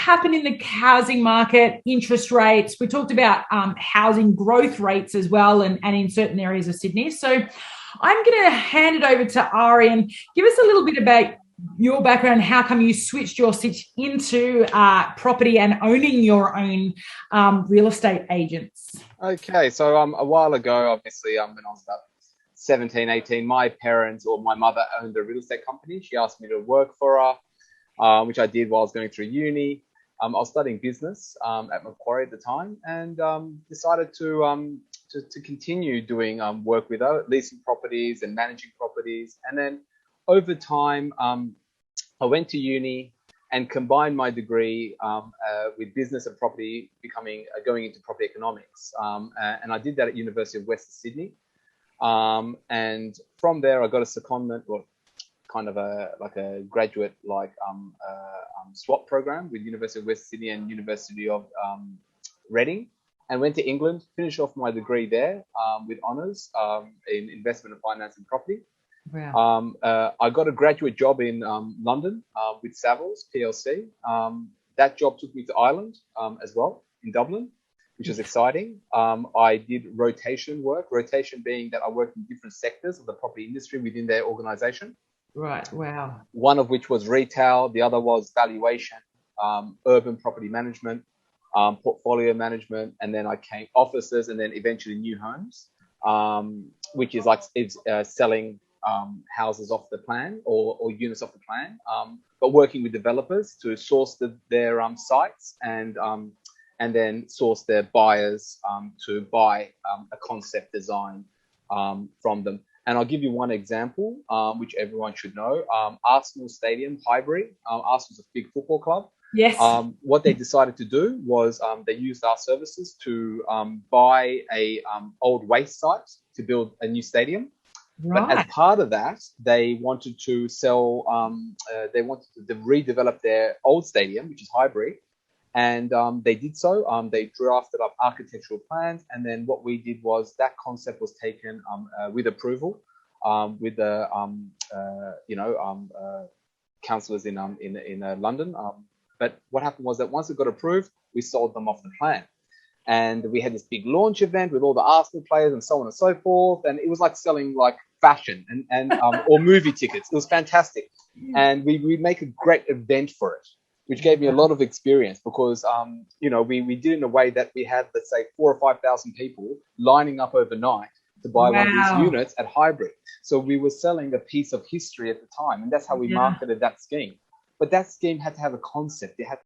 happened in the housing market, interest rates. We talked about housing growth rates as well, and in certain areas of Sydney. So I'm going to hand it over to Ari and give us a little bit about your background, how come you switched your stitch into property and owning your own real estate agents. Okay, so a while ago, obviously, when I was about 17, 18, my parents or my mother owned a real estate company. She asked me to work for her, which I did while I was going through uni. I was studying business at Macquarie at the time, and decided to continue doing work with her, leasing properties and managing properties. And then over time, I went to uni and combined my degree with business and property, going into property economics. And I did that at University of Western Sydney. And from there, I got a secondment, or kind of a graduate swap program with University of Western Sydney and University of Reading, and went to England, finished off my degree there with honours in investment and finance and property. Wow. I got a graduate job in London with Savills PLC. That job took me to Ireland as well, in Dublin, which was exciting. I did rotation work, rotation being that I worked in different sectors of the property industry within their organisation. Right, wow. One of which was retail, the other was valuation, urban property management, portfolio management, and then I came offices, and then eventually new homes, which is like selling houses off the plan or units off the plan, but working with developers to source their sites and then source their buyers to buy a concept design from them. And I'll give you one example, which everyone should know. Arsenal Stadium, Highbury. Arsenal's a big football club. Yes. What they decided to do was they used our services to buy a old waste site to build a new stadium. Right. But as part of that, they wanted to sell, they wanted to redevelop their old stadium, which is Highbury. And they did so. They drafted up architectural plans, and then what we did was that concept was taken with approval with the councillors in London. But what happened was that once it got approved, we sold them off the plan, and we had this big launch event with all the Arsenal players and so on and so forth. And it was like selling like fashion and or movie tickets. It was fantastic, and we make a great event for it, which gave me a lot of experience because, we did it in a way that we had, let's say, 4,000 or 5,000 people lining up overnight to buy one of these units at Highbury. So we were selling a piece of history at the time, and that's how we marketed that scheme. But that scheme had to have a concept. It had to